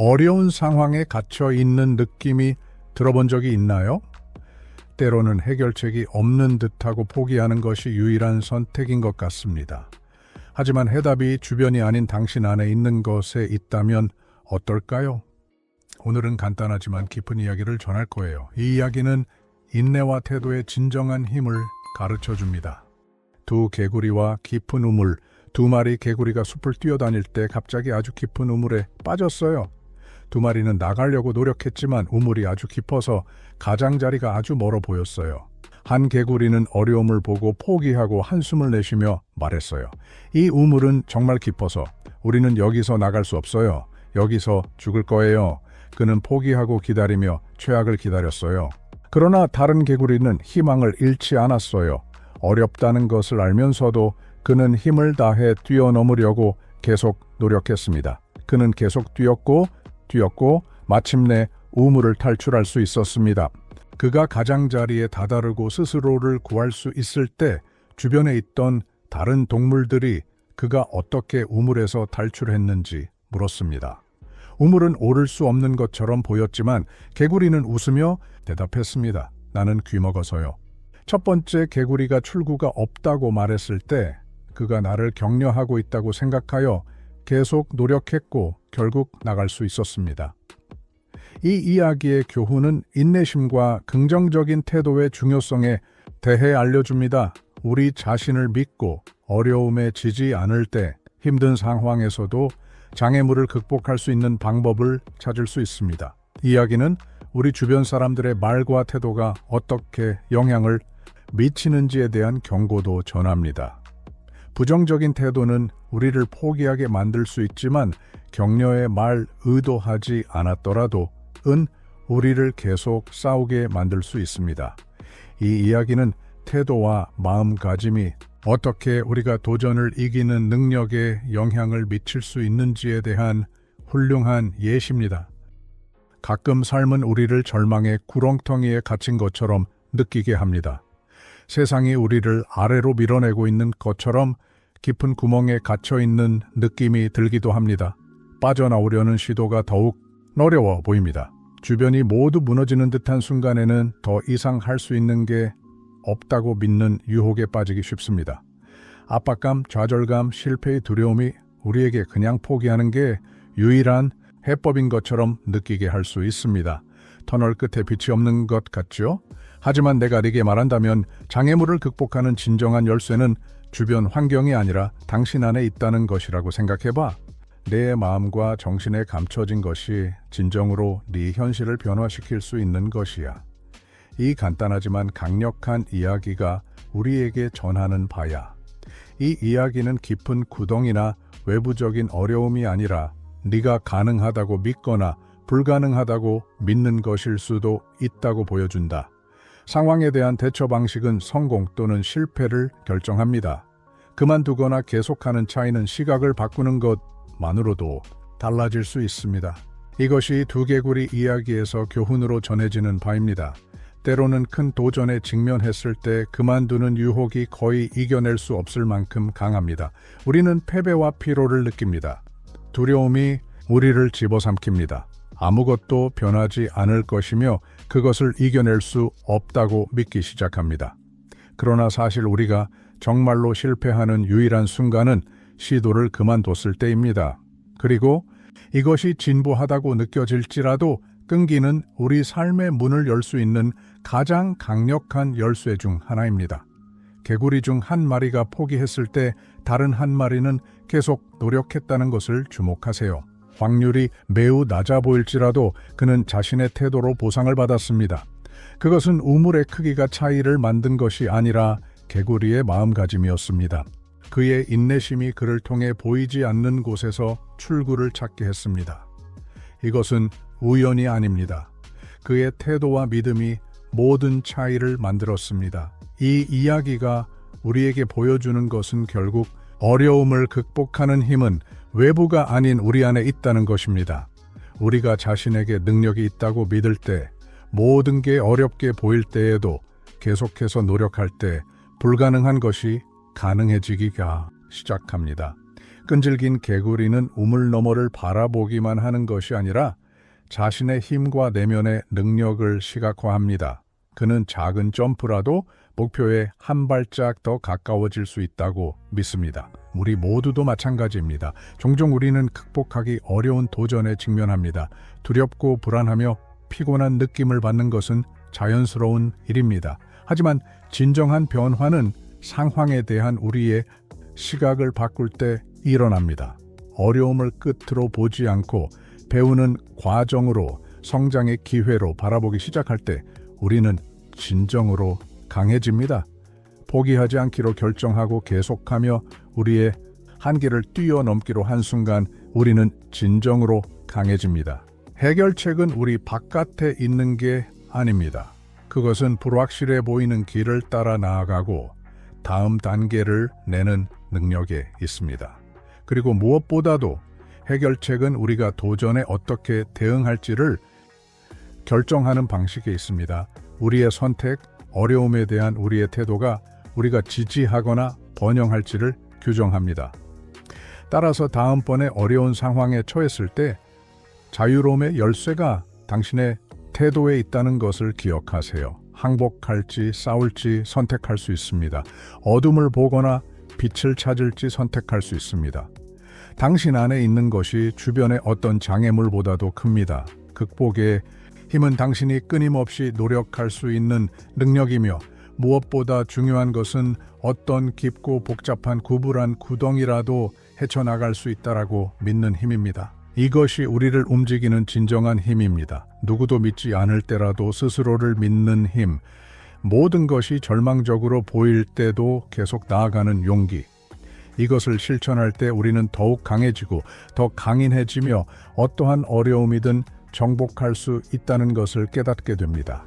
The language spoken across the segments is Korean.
어려운 상황에 갇혀 있는 느낌이 들어본 적이 있나요? 때로는 해결책이 없는 듯하고 포기하는 것이 유일한 선택인 것 같습니다. 하지만 해답이 주변이 아닌 당신 안에 있는 것에 있다면 어떨까요? 오늘은 간단하지만 깊은 이야기를 전할 거예요. 이 이야기는 인내와 태도의 진정한 힘을 가르쳐 줍니다. 두 개구리와 깊은 우물, 두 마리 개구리가 숲을 뛰어다닐 때 갑자기 아주 깊은 우물에 빠졌어요. 두 마리는 나가려고 노력했지만 우물이 아주 깊어서 가장자리가 아주 멀어 보였어요. 한 개구리는 어려움을 보고 포기하고 한숨을 내쉬며 말했어요. 이 우물은 정말 깊어서 우리는 여기서 나갈 수 없어요. 여기서 죽을 거예요. 그는 포기하고 기다리며 최악을 기다렸어요. 그러나 다른 개구리는 희망을 잃지 않았어요. 어렵다는 것을 알면서도 그는 힘을 다해 뛰어넘으려고 계속 노력했습니다. 그는 계속 뛰었고 마침내 우물을 탈출할 수 있었습니다. 그가 가장자리에 다다르고 스스로를 구할 수 있을 때 주변에 있던 다른 동물들이 그가 어떻게 우물에서 탈출했는지 물었습니다. 우물은 오를 수 없는 것처럼 보였지만 개구리는 웃으며 대답했습니다. 나는 귀먹어서요. 첫 번째 개구리가 출구가 없다고 말했을 때 그가 나를 격려하고 있다고 생각하여 계속 노력했고 결국 나갈 수 있었습니다. 이 이야기의 교훈은 인내심과 긍정적인 태도의 중요성에 대해 알려줍니다. 우리 자신을 믿고 어려움에 지지 않을 때 힘든 상황에서도 장애물을 극복할 수 있는 방법을 찾을 수 있습니다. 이야기는 우리 주변 사람들의 말과 태도가 어떻게 영향을 미치는지에 대한 경고도 전합니다. 부정적인 태도는 우리를 포기하게 만들 수 있지만 격려의 말 의도하지 않았더라도 우리를 계속 싸우게 만들 수 있습니다. 이 이야기는 태도와 마음가짐이 어떻게 우리가 도전을 이기는 능력에 영향을 미칠 수 있는지에 대한 훌륭한 예시입니다. 가끔 삶은 우리를 절망의 구렁텅이에 갇힌 것처럼 느끼게 합니다. 세상이 우리를 아래로 밀어내고 있는 것처럼 깊은 구멍에 갇혀있는 느낌이 들기도 합니다. 빠져나오려는 시도가 더욱 어려워 보입니다. 주변이 모두 무너지는 듯한 순간에는 더 이상 할 수 있는 게 없다고 믿는 유혹에 빠지기 쉽습니다. 압박감, 좌절감, 실패의 두려움이 우리에게 그냥 포기하는 게 유일한 해법인 것처럼 느끼게 할 수 있습니다. 터널 끝에 빛이 없는 것 같죠? 하지만 내가 네게 말한다면 장애물을 극복하는 진정한 열쇠는 주변 환경이 아니라 당신 안에 있다는 것이라고 생각해봐. 내 마음과 정신에 감춰진 것이 진정으로 네 현실을 변화시킬 수 있는 것이야. 이 간단하지만 강력한 이야기가 우리에게 전하는 바야. 이 이야기는 깊은 구덩이나 외부적인 어려움이 아니라 네가 가능하다고 믿거나 불가능하다고 믿는 것일 수도 있다고 보여준다. 상황에 대한 대처 방식은 성공 또는 실패를 결정합니다. 그만두거나 계속하는 차이는 시각을 바꾸는 것만으로도 달라질 수 있습니다. 이것이 두 개구리 이야기에서 교훈으로 전해지는 바입니다. 때로는 큰 도전에 직면했을 때 그만두는 유혹이 거의 이겨낼 수 없을 만큼 강합니다. 우리는 패배와 피로를 느낍니다. 두려움이 우리를 집어삼킵니다. 아무것도 변하지 않을 것이며 그것을 이겨낼 수 없다고 믿기 시작합니다. 그러나 사실 우리가 정말로 실패하는 유일한 순간은 시도를 그만뒀을 때입니다. 그리고 이것이 진부하다고 느껴질지라도 끈기는 우리 삶의 문을 열 수 있는 가장 강력한 열쇠 중 하나입니다. 개구리 중 한 마리가 포기했을 때 다른 한 마리는 계속 노력했다는 것을 주목하세요. 확률이 매우 낮아 보일지라도 그는 자신의 태도로 보상을 받았습니다. 그것은 우물의 크기가 차이를 만든 것이 아니라 개구리의 마음가짐이었습니다. 그의 인내심이 그를 통해 보이지 않는 곳에서 출구를 찾게 했습니다. 이것은 우연이 아닙니다. 그의 태도와 믿음이 모든 차이를 만들었습니다. 이 이야기가 우리에게 보여주는 것은 결국 어려움을 극복하는 힘은 외부가 아닌 우리 안에 있다는 것입니다. 우리가 자신에게 능력이 있다고 믿을 때, 모든 게 어렵게 보일 때에도 계속해서 노력할 때 불가능한 것이 가능해지기가 시작합니다. 끈질긴 개구리는 우물 너머를 바라보기만 하는 것이 아니라 자신의 힘과 내면의 능력을 시각화합니다. 그는 작은 점프라도 목표에 한 발짝 더 가까워질 수 있다고 믿습니다. 우리 모두도 마찬가지입니다. 종종 우리는 극복하기 어려운 도전에 직면합니다. 두렵고 불안하며 피곤한 느낌을 받는 것은 자연스러운 일입니다. 하지만 진정한 변화는 상황에 대한 우리의 시각을 바꿀 때 일어납니다. 어려움을 끝으로 보지 않고 배우는 과정으로 성장의 기회로 바라보기 시작할 때 우리는 진정으로 강해집니다. 포기하지 않기로 결정하고 계속하며 우리의 한계를 뛰어넘기로 한순간 우리는 진정으로 강해집니다. 해결책은 우리 바깥에 있는 게 아닙니다. 그것은 불확실해 보이는 길을 따라 나아가고 다음 단계를 내는 능력에 있습니다. 그리고 무엇보다도 해결책은 우리가 도전에 어떻게 대응할지를 결정하는 방식에 있습니다. 우리의 선택, 어려움에 대한 우리의 태도가 우리가 지지하거나 번영할지를 규정합니다. 따라서 다음번에 어려운 상황에 처했을 때 자유로움의 열쇠가 당신의 태도에 있다는 것을 기억하세요. 항복할지 싸울지 선택할 수 있습니다. 어둠을 보거나 빛을 찾을지 선택할 수 있습니다. 당신 안에 있는 것이 주변의 어떤 장애물보다도 큽니다. 극복의 힘은 당신이 끊임없이 노력할 수 있는 능력이며 무엇보다 중요한 것은 어떤 깊고 복잡한 구불한 구덩이라도 헤쳐나갈 수 있다라고 믿는 힘입니다. 이것이 우리를 움직이는 진정한 힘입니다. 누구도 믿지 않을 때라도 스스로를 믿는 힘, 모든 것이 절망적으로 보일 때도 계속 나아가는 용기. 이것을 실천할 때 우리는 더욱 강해지고 더 강인해지며 어떠한 어려움이든 정복할 수 있다는 것을 깨닫게 됩니다.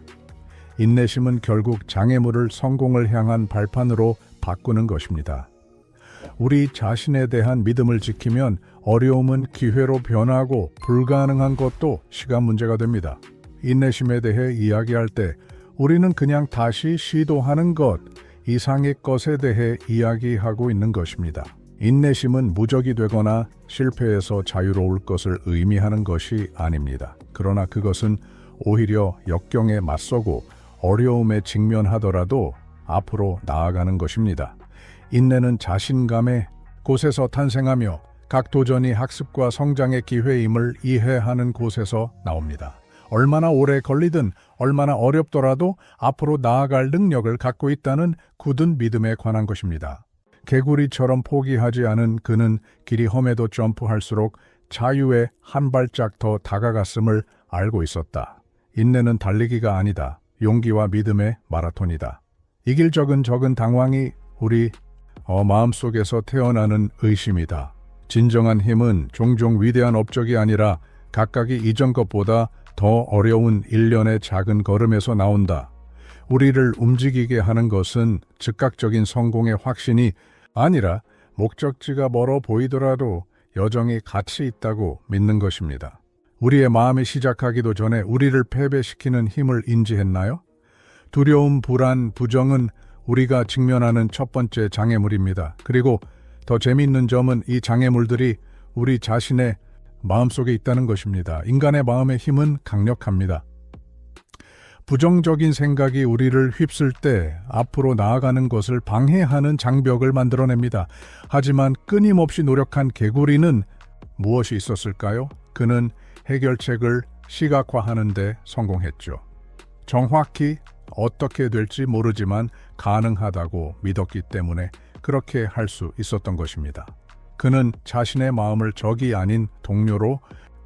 인내심은 결국 장애물을 성공을 향한 발판으로 바꾸는 것입니다. 우리 자신에 대한 믿음을 지키면 어려움은 기회로 변하고 불가능한 것도 시간 문제가 됩니다. 인내심에 대해 이야기할 때 우리는 그냥 다시 시도하는 것 이상의 것에 대해 이야기하고 있는 것입니다. 인내심은 무적이 되거나 실패해서 자유로울 것을 의미하는 것이 아닙니다. 그러나 그것은 오히려 역경에 맞서고 어려움에 직면하더라도 앞으로 나아가는 것입니다. 인내는 자신감의 곳에서 탄생하며 각 도전이 학습과 성장의 기회임을 이해하는 곳에서 나옵니다. 얼마나 오래 걸리든 얼마나 어렵더라도 앞으로 나아갈 능력을 갖고 있다는 굳은 믿음에 관한 것입니다. 개구리처럼 포기하지 않은 그는 길이 험해도 점프할수록 자유에 한 발짝 더 다가갔음을 알고 있었다. 인내는 달리기가 아니다. 용기와 믿음의 마라톤이다. 이길 적은 당황이 우리 마음속에서 태어나는 의심이다. 진정한 힘은 종종 위대한 업적이 아니라 각각이 이전 것보다 더 어려운 일련의 작은 걸음에서 나온다. 우리를 움직이게 하는 것은 즉각적인 성공의 확신이 아니라 목적지가 멀어 보이더라도 여정이 가치 있다고 믿는 것입니다. 우리의 마음이 시작하기도 전에 우리를 패배시키는 힘을 인지했나요? 두려움, 불안, 부정은 우리가 직면하는 첫 번째 장애물입니다. 그리고 더 재미있는 점은 이 장애물들이 우리 자신의 마음속에 있다는 것입니다. 인간의 마음의 힘은 강력합니다. 부정적인 생각이 우리를 휩쓸 때 앞으로 나아가는 것을 방해하는 장벽을 만들어냅니다. 하지만 끊임없이 노력한 개구리는 무엇이 있었을까요? 그는 해결책을 시각화하는 데 성공했죠. 정확히 어떻게 될지 모르지만 가능하다고 믿었기 때문에 그렇게 할 수 있었던 것입니다. 그는 자신의 마음을 적이 아닌 동료로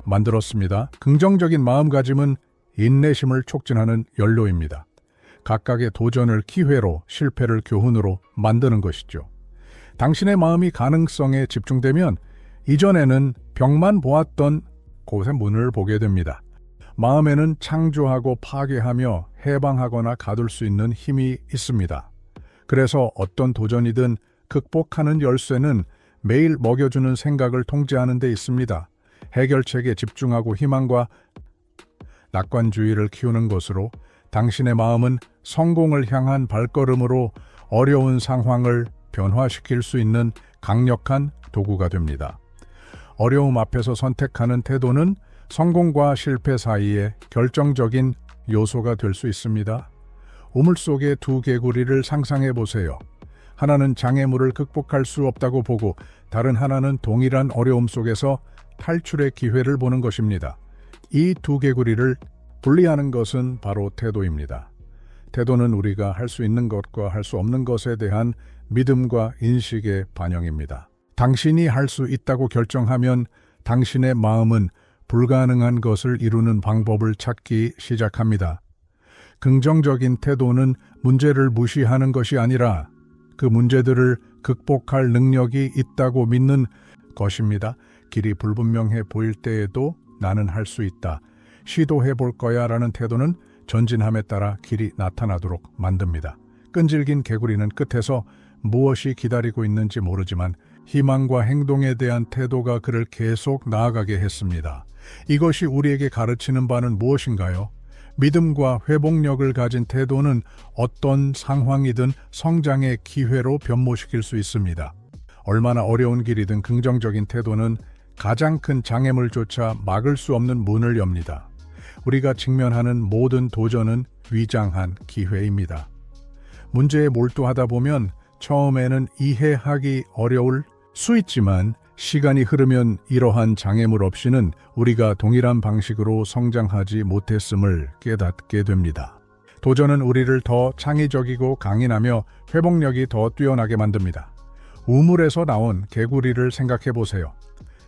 만들었습니다. 긍정적인 마음가짐은 인내심을 촉진하는 연료입니다. 각각의 도전을 기회로, 실패를 교훈으로 만드는 것이죠. 당신의 마음이 가능성에 집중되면 이전에는 벽만 보았던 곳의 문을 보게 됩니다. 마음에는 창조하고 파괴하며 해방하거나 가둘 수 있는 힘이 있습니다. 그래서 어떤 도전이든 극복하는 열쇠는 매일 먹여주는 생각을 통제하는 데 있습니다. 해결책에 집중하고 희망과 낙관주의를 키우는 것으로 당신의 마음은 성공을 향한 발걸음으로 어려운 상황을 변화시킬 수 있는 강력한 도구가 됩니다. 어려움 앞에서 선택하는 태도는 성공과 실패 사이에 결정적인 요소가 될 수 있습니다. 우물 속의 두 개구리를 상상해 보세요. 하나는 장애물을 극복할 수 없다고 보고 다른 하나는 동일한 어려움 속에서 탈출의 기회를 보는 것입니다. 이 두 개구리를 분리하는 것은 바로 태도입니다. 태도는 우리가 할 수 있는 것과 할 수 없는 것에 대한 믿음과 인식의 반영입니다. 당신이 할 수 있다고 결정하면 당신의 마음은 불가능한 것을 이루는 방법을 찾기 시작합니다. 긍정적인 태도는 문제를 무시하는 것이 아니라 그 문제들을 극복할 능력이 있다고 믿는 것입니다. 길이 불분명해 보일 때에도 나는 할 수 있다. 시도해 볼 거야 라는 태도는 전진함에 따라 길이 나타나도록 만듭니다. 끈질긴 개구리는 끝에서 무엇이 기다리고 있는지 모르지만 희망과 행동에 대한 태도가 그를 계속 나아가게 했습니다. 이것이 우리에게 가르치는 바는 무엇인가요? 믿음과 회복력을 가진 태도는 어떤 상황이든 성장의 기회로 변모시킬 수 있습니다. 얼마나 어려운 길이든 긍정적인 태도는 가장 큰 장애물조차 막을 수 없는 문을 엽니다. 우리가 직면하는 모든 도전은 위장한 기회입니다. 문제에 몰두하다 보면 처음에는 이해하기 어려울 수 있지만 시간이 흐르면 이러한 장애물 없이는 우리가 동일한 방식으로 성장하지 못했음을 깨닫게 됩니다. 도전은 우리를 더 창의적이고 강인하며 회복력이 더 뛰어나게 만듭니다. 우물에서 나온 개구리를 생각해 보세요.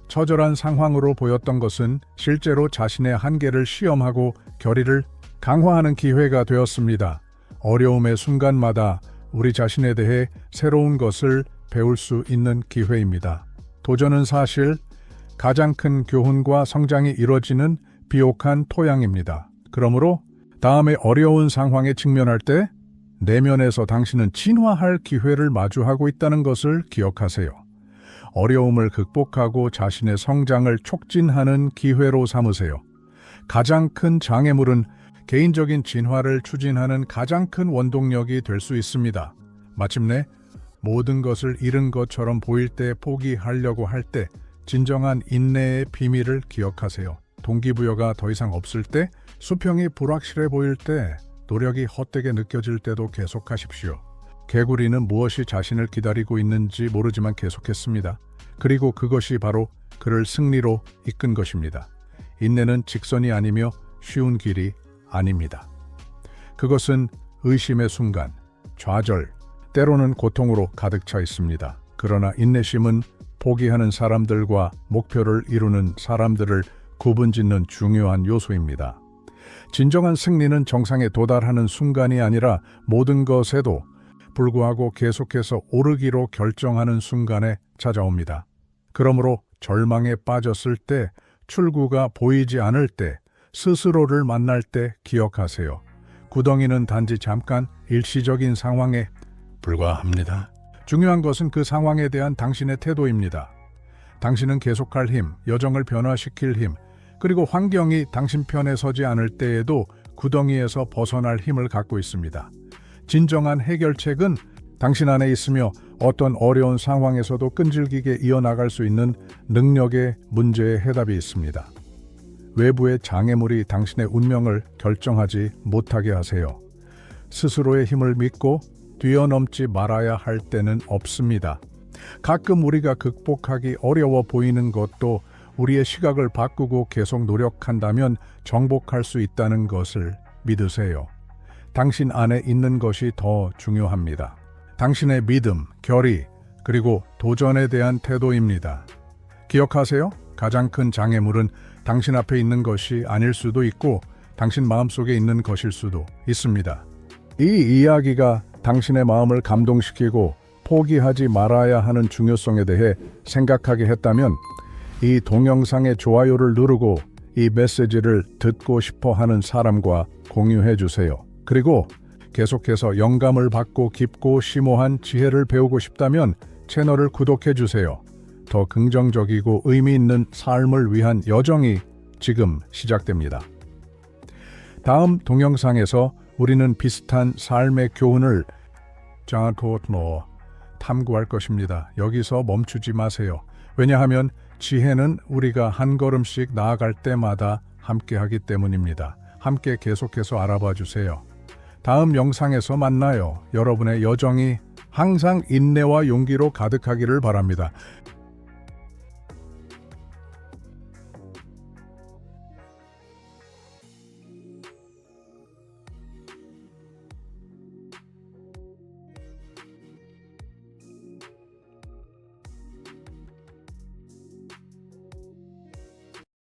처절한 상황으로 보였던 것은 실제로 자신의 한계를 시험하고 결의를 강화하는 기회가 되었습니다. 어려움의 순간마다 우리 자신에 대해 새로운 것을 배울 수 있는 기회입니다. 도전은 사실 가장 큰 교훈과 성장이 이루어지는 비옥한 토양입니다. 그러므로 다음에 어려운 상황에 직면할 때 내면에서 당신은 진화할 기회를 마주하고 있다는 것을 기억하세요. 어려움을 극복하고 자신의 성장을 촉진하는 기회로 삼으세요. 가장 큰 장애물은 개인적인 진화를 추진하는 가장 큰 원동력이 될 수 있습니다. 마침내 모든 것을 잃은 것처럼 보일 때 포기하려고 할 때 진정한 인내의 비밀을 기억하세요. 동기부여가 더 이상 없을 때, 수평이 불확실해 보일 때, 노력이 헛되게 느껴질 때도 계속하십시오. 개구리는 무엇이 자신을 기다리고 있는지 모르지만 계속했습니다. 그리고 그것이 바로 그를 승리로 이끈 것입니다. 인내는 직선이 아니며 쉬운 길이 아닙니다. 그것은 의심의 순간, 좌절, 때로는 고통으로 가득 차 있습니다. 그러나 인내심은 포기하는 사람들과 목표를 이루는 사람들을 구분짓는 중요한 요소입니다. 진정한 승리는 정상에 도달하는 순간이 아니라 모든 것에도 불구하고 계속해서 오르기로 결정하는 순간에 찾아옵니다. 그러므로 절망에 빠졌을 때, 출구가 보이지 않을 때, 스스로를 만날 때 기억하세요. 구덩이는 단지 잠깐 일시적인 상황에 불과합니다. 중요한 것은 그 상황에 대한 당신의 태도입니다. 당신은 계속할 힘, 여정을 변화시킬 힘, 그리고 환경이 당신 편에 서지 않을 때에도 구덩이에서 벗어날 힘을 갖고 있습니다. 진정한 해결책은 당신 안에 있으며 어떤 어려운 상황에서도 끈질기게 이어나갈 수 있는 능력의 문제에 해답이 있습니다. 외부의 장애물이 당신의 운명을 결정하지 못하게 하세요. 스스로의 힘을 믿고 뛰어넘지 말아야 할 때는 없습니다. 가끔 우리가 극복하기 어려워 보이는 것도 우리의 시각을 바꾸고 계속 노력한다면 정복할 수 있다는 것을 믿으세요. 당신 안에 있는 것이 더 중요합니다. 당신의 믿음, 결의, 그리고 도전에 대한 태도입니다. 기억하세요. 가장 큰 장애물은 당신 앞에 있는 것이 아닐 수도 있고 당신 마음속에 있는 것일 수도 있습니다. 이 이야기가 당신의 마음을 감동시키고 포기하지 말아야 하는 중요성에 대해 생각하게 했다면 이 동영상의 좋아요를 누르고 이 메시지를 듣고 싶어 하는 사람과 공유해 주세요. 그리고 계속해서 영감을 받고 깊고 심오한 지혜를 배우고 싶다면 채널을 구독해 주세요. 더 긍정적이고 의미 있는 삶을 위한 여정이 지금 시작됩니다. 다음 동영상에서 우리는 비슷한 삶의 교훈을 탐구할 것입니다. 여기서 멈추지 마세요. 왜냐하면 지혜는 우리가 한 걸음씩 나아갈 때마다 함께하기 때문입니다. 함께 계속해서 알아봐 주세요. 다음 영상에서 만나요. 여러분의 여정이 항상 인내와 용기로 가득하기를 바랍니다.